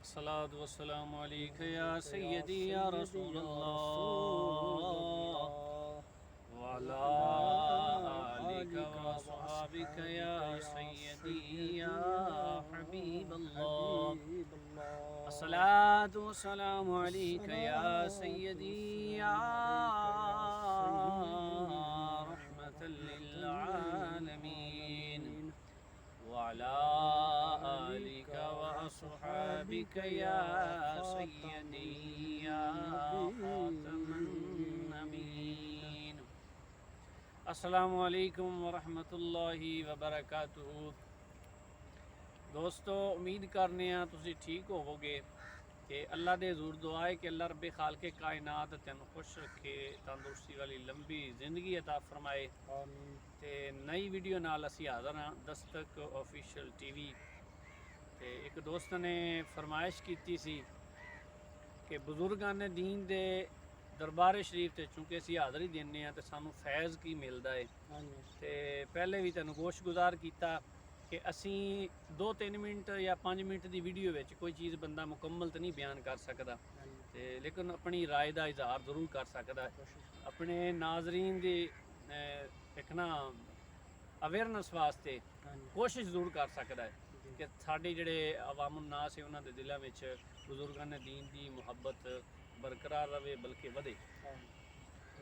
الصلاة والسلام عليك يا سيدي يا رسول الله وعلى آلك وصحابك يا سيدي يا حبيب الله. الصلاة والسلام عليك يا سيدي يا رحمة للعالمين وعلى آلك وأصحابك يا سيدي يا خاتم النبيين. السلام علیکم ورحمۃ اللہ وبرکاتہ. دوستو امید کرنے ہیں تسی ٹھیک ہوو گے کہ اللہ دے حضور دعا ہے کہ اللہ رب خالق کائنات تینوں خوش رکھے، تندرستی والی لمبی زندگی عطا فرمائے. تے نئی ویڈیو نال اسی حاضر ہاں دستک آفیشیل ٹی وی. تے ایک دوست نے فرمائش کیتی سی کہ بزرگان دین دے دربار شریف تے چونکہ اسی حاضری دینے ہیں تے سانو فیض کی ملدا ہے. تے پہلے بھی تینوں گوش گزار کیتا کہ اسی 2-3 منٹ یا 5 منٹ دی ویڈیو وچ کوئی چیز بندہ مکمل تو نہیں بیان کر سکدا، لیکن اپنی رائے دا اظہار ضرور کر سکدا ہے. اپنے ناظرین دی ایک نا اویئرنس واسطے کوشش ضرور کر سکدا ہے کہ ساڈے جڑے عوام الناس ہے انہاں دے دلاں وچ بزرگان دین دی محبت برقرار رہے بلکہ ودے.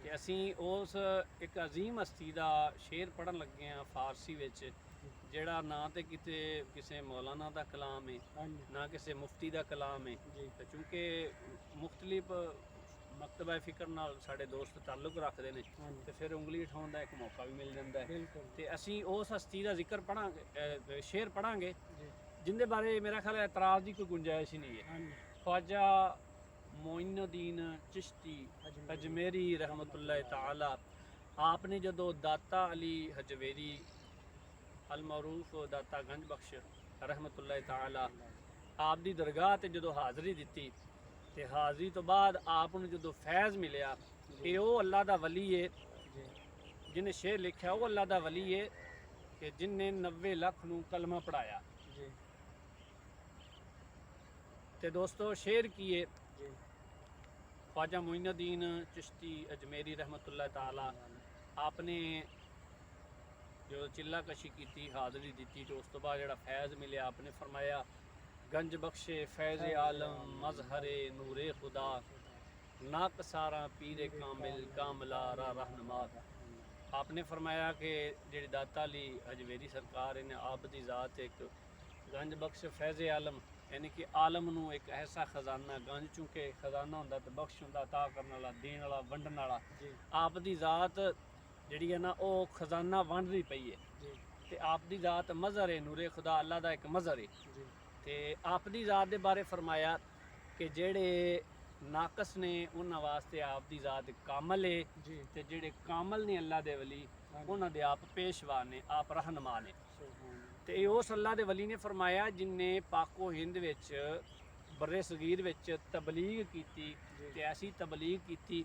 کہ اسی اس ایک عظیم ہستی دا شعر پڑھن لگے ہیں فارسی وچ، جڑا نہ تے کتے کسے مولانا دا کلام ہے نہ کسے مفتی دا کلام ہے. چونکہ مختلف مکتبہ فکر نال ساڈے دوست تعلق رکھتے ہیں تو پھر انگلی اٹھاؤن دا ایک موقع بھی مل جاتا ہے. تے اسی اس ہستی دا ذکر پڑھاں گے، شعر پڑھاں گے جن دے بارے میرا خیال ہے اعتراض دی کوئی گنجائش ہی نہیں ہے. خواجہ معین الدین چشتی اجمیری رحمۃ اللہ تعالی، آپ نے جدو داتا علی حجویری المعروف داتا گنج بخش رحمۃ اللہ تعالی آپ دی درگاہ تے جدو حاضری دیتی تے حاضری تو بعد آپ نے جدو فیض ملیا کہ وہ اللہ دا ولی ہے، جن نے شعر لکھا وہ اللہ دا ولی ہے کہ جن نے 90 لاکھ نو کلمہ پڑھایا. تے دوستو شعر کی ہے خواجہ معین الدین چشتی اجمیری رحمۃ اللہ تعالی آپ نے جو چلا کشی کی حاضری دیتی تو اس تو بعد جڑا فیض ملیا آپ نے فرمایا گنج بخش فیض عالم مظہر نور خدا ناقصارا پیر کامل کاملہ را رہنما. آپ نے فرمایا کہ جڑی داتا علی حجویری سرکار نے آپ دی ذات ایک گنج بخش فیض عالم یعنی کہ عالم نو ایک ایسا خزانہ گنج چونکہ خزانہ ہوندا تے بخش ہوندا عطا کرن والا دین والا ونڈن والا، آپ دی ذات جڑی ہے نا وہ خزانہ ونڈ رہی پئی ہے. تے آپ دی ذات مظہر ہے نور خدا اللہ دا ایک مظہر ہے. تے آپ دی ذات دے بارے فرمایا کہ جڑے ناقص نے انہاں واسطے آپ دی ذات کامل ہے تے جڑے کامل نے اللہ دے ولی انہاں دے آپ پیشوا نے، آپ رہنما نے. تے اس اللہ دے ولی نے فرمایا جن نے پاک و ہند وچ بر صغیر وچ تبلیغ کیتی تے ایسی تبلیغ کیتی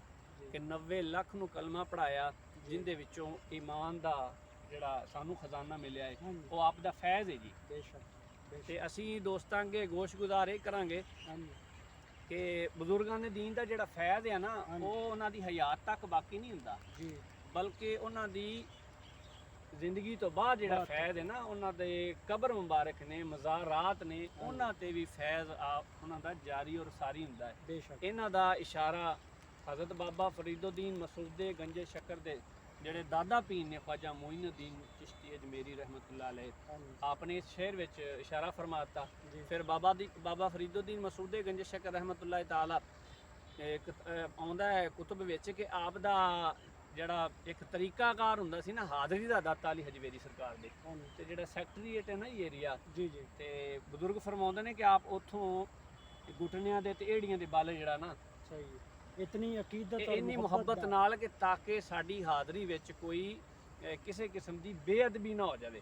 کہ 90 لاکھ نو کلمہ پڑھایا جن دے وچوں ایمان دا جڑا سانو خزانہ ملیا ہے وہ آپ دا فیض ہے جی. تے اسی دوستاں کے گوش گزار یہ کران گے کہ بزرگان دین دا جڑا فیض ہے نا وہ انہاں دی حیات تک باقی نہیں ہوندا بلکہ انہاں دی زندگی تو بعد جڑا فیض ہے نا انہاں دے قبر مبارک نے مزارات نے انہاں تے بھی فیض انہاں دا جاری اور ساری ہوندا ہے. انہاں دا اشارہ حضرت بابا فرید الدین مسعود گنج شکر دے جڑے دادا پیر نے خواجہ معین الدین چشتی اجمیری رحمۃ اللہ علیہ آپ نے اس شعر وچ اشارہ فرماتا. پھر بابا فرید الدین مسعود گنج شکر رحمۃ اللہ تعالی آندا ہے کتب وچ کہ آپ دا جڑا ایک طریقہ کار ہوندا سی نا حاضری دا داتا علی حجویری سرکار دے تے جڑا سیکٹریٹ ہے نا یہ ایریا تے بزرگ فرماؤندے نے کہ آپ اتھوں گھٹنیاں دے تے ایڑیاں دے بال جڑا نا اتنی عقیدت اتنی محبت نال کہ تاکہ ساڈی حاضری وچ کوئی کسی قسم دی بے ادبی نہ ہو جاوے.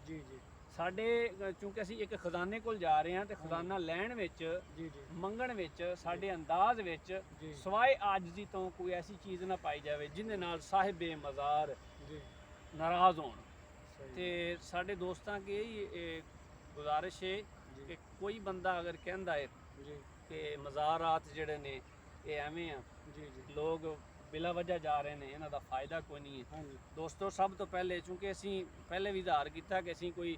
ساڈے چونکہ اسی ایک خزانے کول جا رہے ہیں تے خزانہ لین وچ منگن وچ ساڈے انداز وچ سوائے عاجزی تو کوئی ایسی چیز نہ پائی جاوے جن دے نال صاحب مزار ناراض ہون. تے ساڈے دوستاں کی گزارش ہے کہ کوئی بندہ اگر کہندا ہے ਕਿ ਮਜ਼ਾਰਾਤ ਜਿਹੜੇ ਨੇ ਇਹ ਐਵੇਂ ਆ, ਜੀ ਜੀ ਲੋਕ ਬਿਲਾ ਵਜ੍ਹਾ ਜਾ ਰਹੇ ਨੇ, ਇਹਨਾਂ ਦਾ ਫਾਇਦਾ ਕੋਈ ਨਹੀਂ ਹੈ। ਹਾਂਜੀ ਦੋਸਤੋ ਸਭ ਤੋਂ ਪਹਿਲੇ ਚੂੰਕਿ ਅਸੀਂ ਪਹਿਲੇ ਵੀ ਇਜ਼ਹਾਰ ਕੀਤਾ ਕਿ ਅਸੀਂ ਕੋਈ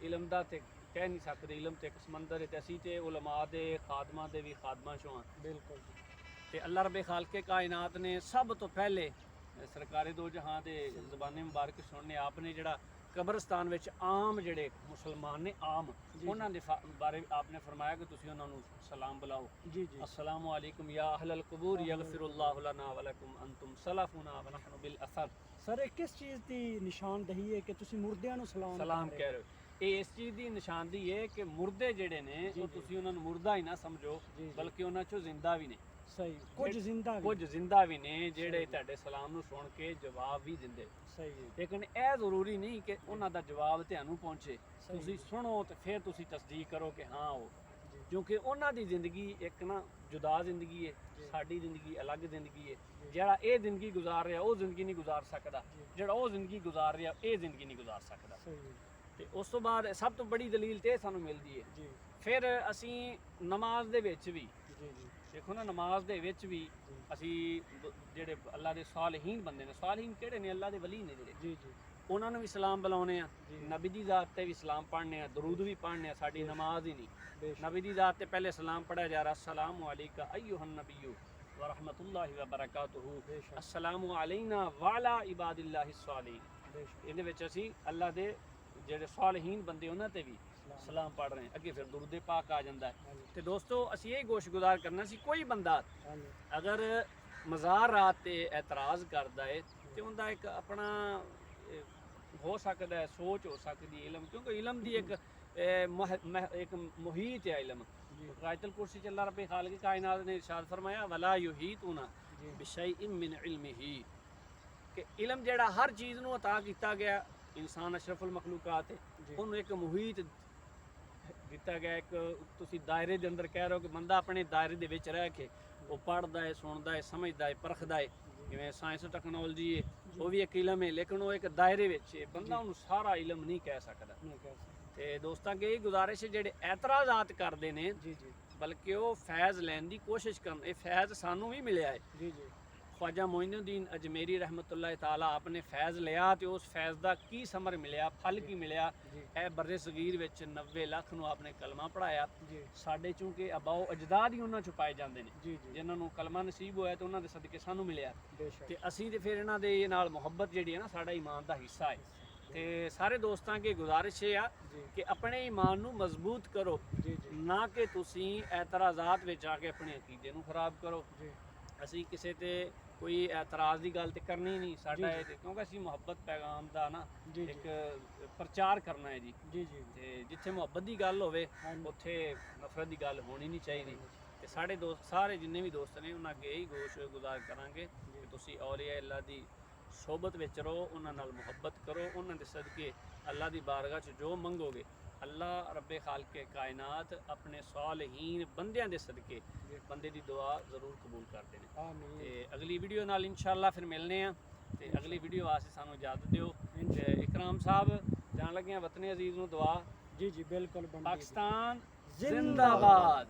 ਇਲਮ ਦਾ ਤੇ ਕਹਿ ਨਹੀਂ ਸਕਦੇ, ਇਲਮ ਤੇ ਇੱਕ ਸਮੰਦਰ ਹੈ ਤੇ ਅਸੀਂ ਤੇ ਉਲਮਾ ਦੇ ਖਾਦਮਾਂ ਦੇ ਵੀ ਖਾਦਮਾਂ ਚੋਂ ਹਾਂ। ਬਿਲਕੁਲ ਜੀ ਤੇ ਅੱਲਾਹ ਰੱਬੇ ਖਾਲਕੇ ਕਾਇਨਾਤ ਨੇ ਸਭ ਤੋਂ ਪਹਿਲੇ ਸਰਕਾਰੇ ਦੋ ਜਹਾਂ ਦੇ ਜ਼ਬਾਨੇ ਮੁਬਾਰਕ ਸੁਣਨੇ ਆਪਨੇ ਜਿਹੜਾ ਕਬਰਸਤਾਨ ਵਿੱਚ ਆਮ ਜਿਹੜੇ ਮੁਸਲਮਾਨ ਨੇ ਆਮ ਜੀ। ਉਹਨਾਂ ਦੇ ਬਾਰੇ ਆਪਨੇ ਫਰਮਾਇਆ ਕਿ ਤੁਸੀਂ ਉਹਨਾਂ ਨੂੰ ਸਲਾਮ ਬੁਲਾਓ। ਜੀ ਜੀ अस्सलामु अलैकुम या अहलल कुबूर यगफिरुल्लाहु लना व लकुम अंतुम सलाफुना व नहनु बिल असर। ਸਰ ਇਹ ਕਿਸ ਚੀਜ਼ ਦੀ ਨਿਸ਼ਾਨਦਹੀ ਹੈ ਕਿ ਤੁਸੀਂ ਮੁਰਦਿਆਂ ਨੂੰ ਸਲਾਮ ਸਲਾਮ ਕਰ ਕਹਿ ਰਹੇ ਹੋ। ਇਹ ਇਸ ਚੀਜ਼ ਦੀ ਨਿਸ਼ਾਨਦੀ ਹੈ ਕਿ ਮੁਰਦੇ ਜਿਹੜੇ ਨੇ ਜੀ, ਉਹ ਜੀ। ਤੁਸੀਂ ਉਹਨਾਂ ਨੂੰ ਮੁਰਦਾ ਹੀ ਨਾ ਸਮਝੋ, ਜੀ, ਜੀ। ਬਲਕਿ ਉਹਨਾਂ ਚੋਂ ਜ਼ਿੰਦਾ ਵੀ ਨੇ। ਸਹੀ ਕੁਝ ਜ਼ਿੰਦਾ ਵੀ ਕੁਝ ਜ਼ਿੰਦਾ ਵੀ ਨੇ ਜਿਹੜੇ ਸਹੀ। ਤੁਹਾਡੇ ਸਲਾਮ ਨੂੰ ਸੁਣ ਕੇ ਜਵਾਬ ਵੀ ਦਿੰਦੇ। ਸਹੀ ਹੈ ਲੇਕਿਨ ਇਹ ਜ਼ਰੂਰੀ ਨਹੀਂ ਕਿ ਉਹਨਾਂ ਦਾ ਜਵਾਬ ਤੁਹਾਨੂੰ ਪਹੁੰਚੇ, ਸਹੀ। ਤੁਸੀਂ ਸੁਣੋ ਤੇ ਫਿਰ ਤੁਸੀਂ ਤਸਦੀਕ ਕਰੋ ਕਿ ਹਾਂ ਉਹ, ਜੀ ਕਿਉਂਕਿ ਉਹਨਾਂ ਦੀ ਜ਼ਿੰਦਗੀ ਇੱਕ ਨਾ ਜੁਦਾ ਜ਼ਿੰਦਗੀ ਹੈ, ਜੀ। ਸਾਡੀ ਜ਼ਿੰਦਗੀ ਅਲੱਗ ਜ਼ਿੰਦਗੀ ਹੈ। ਜੀ। ਜਿਹੜਾ ਇਹ ਜ਼ਿੰਦਗੀ ਗੁਜ਼ਾਰ ਰਿਹਾ ਉਹ ਜ਼ਿੰਦਗੀ ਨਹੀਂ ਗੁਜ਼ਾਰ ਸਕਦਾ, ਜੀ। ਜਿਹੜਾ ਉਹ ਜ਼ਿੰਦਗੀ ਗੁਜ਼ਾਰ ਰਿਹਾ ਇਹ ਜ਼ਿੰਦਗੀ ਨਹੀਂ ਗੁਜ਼ਾਰ ਸਕਦਾ। ਸਹੀ ਹੈ ਤੇ ਉਸ ਤੋਂ ਬਾਅਦ ਸਭ ਤੋਂ ਬੜੀ ਦਲੀਲ ਤੇ ਇਹ ਸਾਨੂੰ ਮਿਲਦੀ ਹੈ। ਜੀ ਫਿਰ ਅਸੀਂ ਨਮਾਜ਼ ਦੇ ਵਿੱਚ ਵੀ ਜੀ ਜੀ ਦੇਖੋ ਨਾ, ਨਮਾਜ਼ ਦੇ ਵਿੱਚ ਵੀ ਜੀ ਅਸੀਂ ਜਿਹੜੇ ਅੱਲਾ ਦੇ ਸਾਲਹੀਨ ਬੰਦੇ ਨੇ, ਸਾਲਹੀਨ ਕਿਹੜੇ ਨੇ? ਅੱਲਾ ਦੇ ਵਲੀ ਨੇ ਜਿਹੜੇ, ਜੀ ਜੀ ਉਹਨਾਂ ਨੂੰ ਵੀ ਸਲਾਮ ਬੁਲਾਉਣੇ ਆ, ਜੀ। ਨਬੀ ਦੀ ਜ਼ਾਤ ਤੇ ਵੀ ਸਲਾਮ ਪੜ੍ਹਨੇ ਆ, ਦਰੂਦ ਵੀ ਪੜ੍ਹਨੇ ਆ, ਸਾਡੀ ਜੀ। ਨਮਾਜ਼ ਹੀ ਨਹੀਂ। ਬੇਸ਼ੱਕ ਨਬੀ ਦੀ ਜ਼ਾਤ ਤੇ ਪਹਿਲੇ ਸਲਾਮ ਪੜਿਆ ਜਾ ਰਿਹਾ, अस्सलामु अलैका अय्युहन नबिय्यु व रहमतुल्लाहि व बरकातुहु, ਬੇਸ਼ੱਕ अस्सलामु अलैना व अला इबादिल्लाहि सालिहीन। ਬੇਸ਼ੱਕ ਇਹਦੇ ਵਿੱਚ ਅਸੀਂ ਅੱਲਾ ਦੇ ਜਿਹੜੇ ਸਾਲਹੀਨ ਬੰਦੇ ਉਹਨਾਂ ਤੇ ਵੀ ਸਲਾਮ। ਸਲਾਮ ਪੜ੍ਹ ਰਹੇ ਹਾਂ। ਅੱਗੇ ਫਿਰ ਦਰੂਦ ਪਾਕ ਆ ਜਾਂਦਾ ਹੈ। ਹਾਂਜੀ ਤੇ ਦੋਸਤੋ ਅਸੀਂ ਇਹ ਗੋਸ਼ਗੁਜ਼ਾਰ ਕਰਨਾ ਸੀ, ਕੋਈ ਬੰਦਾ ਹਾਂਜੀ ਅਗਰ ਮਜ਼ਾਰਾਤ ਤੇ ਇਤਰਾਜ਼ ਕਰਦਾ ਹੈ ਤੇ ਉਹਦਾ ਇੱਕ ਆਪਣਾ ਹੋ ਸਕਦਾ ਹੈ, ਸੋਚ ਹੋ ਸਕਦੀ ਹੈ, ਇਲਮ, ਕਿਉਂਕਿ ਇਲਮ ਦੀ ਇੱਕ ਇੱਕ ਮੁਹੀਤ ਹੈ ਇਲਮ। ਜੀ ਆਇਤੁਲ ਕੁਰਸੀ ਚ ਅੱਲਾਹ ਰੱਬੇ ਖਾਲਿਕ ਕਾਇਨਾਤ ਨੇ ਇਰਸ਼ਾਦ ਫਰਮਾਇਆ ਵਲਾ ਯੁਹੀਤੂਨਾ ਜੀ ਬਿਸ਼ੈਇਨ ਮਿਨ ਇਲਮਿही, ਕਿ ਇਲਮ ਜਿਹੜਾ ਹਰ ਚੀਜ਼ ਨੂੰ ਅਤਾ ਕੀਤਾ ਗਿਆ, ਇਨਸਾਨ ਅਸ਼ਰਫੁਲ ਮਖਲੂਕਾਤ ਹੈ, ਜੀ ਉਹਨੂੰ ਇੱਕ ਮੁਹੀਤ ਦਿੱਤਾ ਗਿਆ। ਇੱਕ ਤੁਸੀਂ ਦਾਇਰੇ ਦੇ ਅੰਦਰ ਕਹਿ ਰਹੇ ਹੋ ਕਿ ਬੰਦਾ ਆਪਣੇ ਦਾਇਰੇ ਦੇ ਵਿੱਚ ਰਹਿ ਕੇ ਉਹ ਪੜ੍ਹਦਾ ਹੈ, ਸੁਣਦਾ ਹੈ, ਸਮਝਦਾ ਹੈ, ਪਰਖਦਾ ਹੈ। ਜਿਵੇਂ ਸਾਇੰਸ ਟੈਕਨੋਲੋਜੀ ਹੈ, ਉਹ ਵੀ ਇੱਕ ਇਲਮ ਹੈ, ਲੇਕਿਨ ਉਹ ਇੱਕ ਦਾਇਰੇ ਵਿੱਚ ਹੈ, ਬੰਦਾ ਉਹਨੂੰ ਸਾਰਾ ਇਲਮ ਨਹੀਂ ਕਹਿ ਸਕਦਾ। ਨਹੀਂ ਕਹਿ ਸਕਦੇ ਤੇ ਦੋਸਤਾਂ ਅੱਗੇ ਇਹ ਗੁਜ਼ਾਰਿਸ਼ ਹੈ, ਜਿਹੜੇ ਐਤਰਾਜ਼ਾਤ ਕਰਦੇ ਨੇ ਜੀ ਜੀ ਬਲਕਿ ਉਹ ਫੈਜ਼ ਲੈਣ ਦੀ ਕੋਸ਼ਿਸ਼ ਕਰਨ। ਇਹ ਫੈਜ਼ ਸਾਨੂੰ ਵੀ ਮਿਲਿਆ ਹੈ। ਜੀ ਜੀ ख्वाजा मोइनुद्दीन अजमेरी रहमतुल्लाह ताला आपने फैज़ लिया तो उस फैज़ का की समर मिलया, फल की मिलया। जी ए बर्रे सगीर विच 90 ਲੱਖ ਨੂੰ आपने कलमा पढ़ाया। जी ਸਾਡੇ ਚूँकि ਅਬਾਓ ਅਜਦਾਦ ਹੀ ਉਹਨਾਂ ਚੋਂ ਪਾਏ ਜਾਂਦੇ ਨੇ, जी जी ਜਿਨ੍ਹਾਂ ਨੂੰ ਕਲਮਾ ਨਸੀਬ ਹੋਇਆ ਤੇ ਉਹਨਾਂ ਦੇ ਸਦਕੇ ਸਾਨੂੰ ਮਿਲਿਆ। बेशक ਤੇ ਅਸੀਂ ਤੇ ਫਿਰ ਇਹਨਾਂ ਦੇ ਨਾਲ ਮੁਹੱਬਤ ਜਿਹੜੀ ਹੈ ਨਾ, ਸਾਡਾ ਈਮਾਨ ਦਾ ਹਿੱਸਾ ਹੈ। ਤੇ ਸਾਰੇ ਦੋਸਤਾਂ ਅੱਗੇ ਗੁਜ਼ਾਰਿਸ਼ ਇਹ ਆ जी ਕਿ ਆਪਣੇ ਈਮਾਨ ਨੂੰ ਮਜ਼ਬੂਤ ਕਰੋ, जी जी ਨਾ ਕਿ ਤੁਸੀਂ ਐਤਰਾਜ਼ਾਤ ਵਿੱਚ ਆ ਕੇ ਆਪਣੇ ਅਕੀਦੇ ਨੂੰ ਖਰਾਬ ਕਰੋ। जी ਅਸੀਂ ਕਿਸੇ ਤੇ ਕੋਈ ਐਤਰਾਜ਼ ਦੀ ਗੱਲ ਤੇ ਕਰਨੀ ਨਹੀਂ। ਸਾਡਾ ਜੀ, ਇਹ ਕਿਉਂਕਿ ਅਸੀਂ ਮੁਹੱਬਤ ਪੈਗਾਮ ਦਾ ਨਾ जी ਇੱਕ जी ਪ੍ਰਚਾਰ ਕਰਨਾ ਹੈ ਜੀ। जी जी ਤੇ ਜਿੱਥੇ ਮੁਹੱਬਤ ਦੀ ਗੱਲ ਹੋਵੇ हाँ ਉੱਥੇ ਨਫ਼ਰਤ ਦੀ ਗੱਲ ਹੋਣੀ ਨਹੀਂ ਚਾਹੀਦੀ। ਤੇ ਸਾਡੇ ਦੋਸਤ ਸਾਰੇ ਜਿੰਨੇ ਵੀ ਦੋਸਤ ਨੇ ਉਹਨਾਂ ਅੱਗੇ ਇਹੀ ਗੁਜ਼ਾਰ ਕਰਾਂਗੇ ਕਿ ਤੁਸੀਂ ਔਲੀਆ ਅੱਲਾ ਦੀ ਸੋਬਤ ਵਿੱਚ ਰਹੋ, ਉਹਨਾਂ ਨਾਲ ਮੁਹੱਬਤ ਕਰੋ, ਉਹਨਾਂ ਦੇ ਸਦਕੇ ਅੱਲਾ ਦੀ ਬਾਰਗਾਹ 'ਚ ਜੋ ਮੰਗੋਗੇ ਅੱਲਾ ਰੱਬੇ ਖਾਲਕੇ ਕਾਇਨਾਤ ਆਪਣੇ ਸਾਲਹੀਨ ਬੰਦਿਆਂ ਦੇ ਸਦਕੇ ਬੰਦੇ ਦੀ ਦੁਆ ਜ਼ਰੂਰ ਕਬੂਲ ਕਰਦੇ ਨੇ। आमीन ਤੇ ਅਗਲੀ ਵੀਡੀਓ ਨਾਲ ਇਨਸ਼ਾਅੱਲਾ ਫਿਰ ਮਿਲਨੇ ਆ। ਤੇ ਅਗਲੀ ਵੀਡੀਓ ਵਾਸਤੇ ਸਾਨੂੰ ਇਜਾਜ਼ਤ ਦਿਓ। ਤੇ ਇਕਰਾਮ ਸਾਹਿਬ ਜਾਣ ਲੱਗੇ ਆ ਵਤਨ ਅਜ਼ੀਜ਼ ਨੂੰ ਦੁਆ। जी जी बिल्कुल बनती है। ਪਾਕਿਸਤਾਨ जिंदाबाद। ਜ਼ਿੰਦਾਬਾਦ।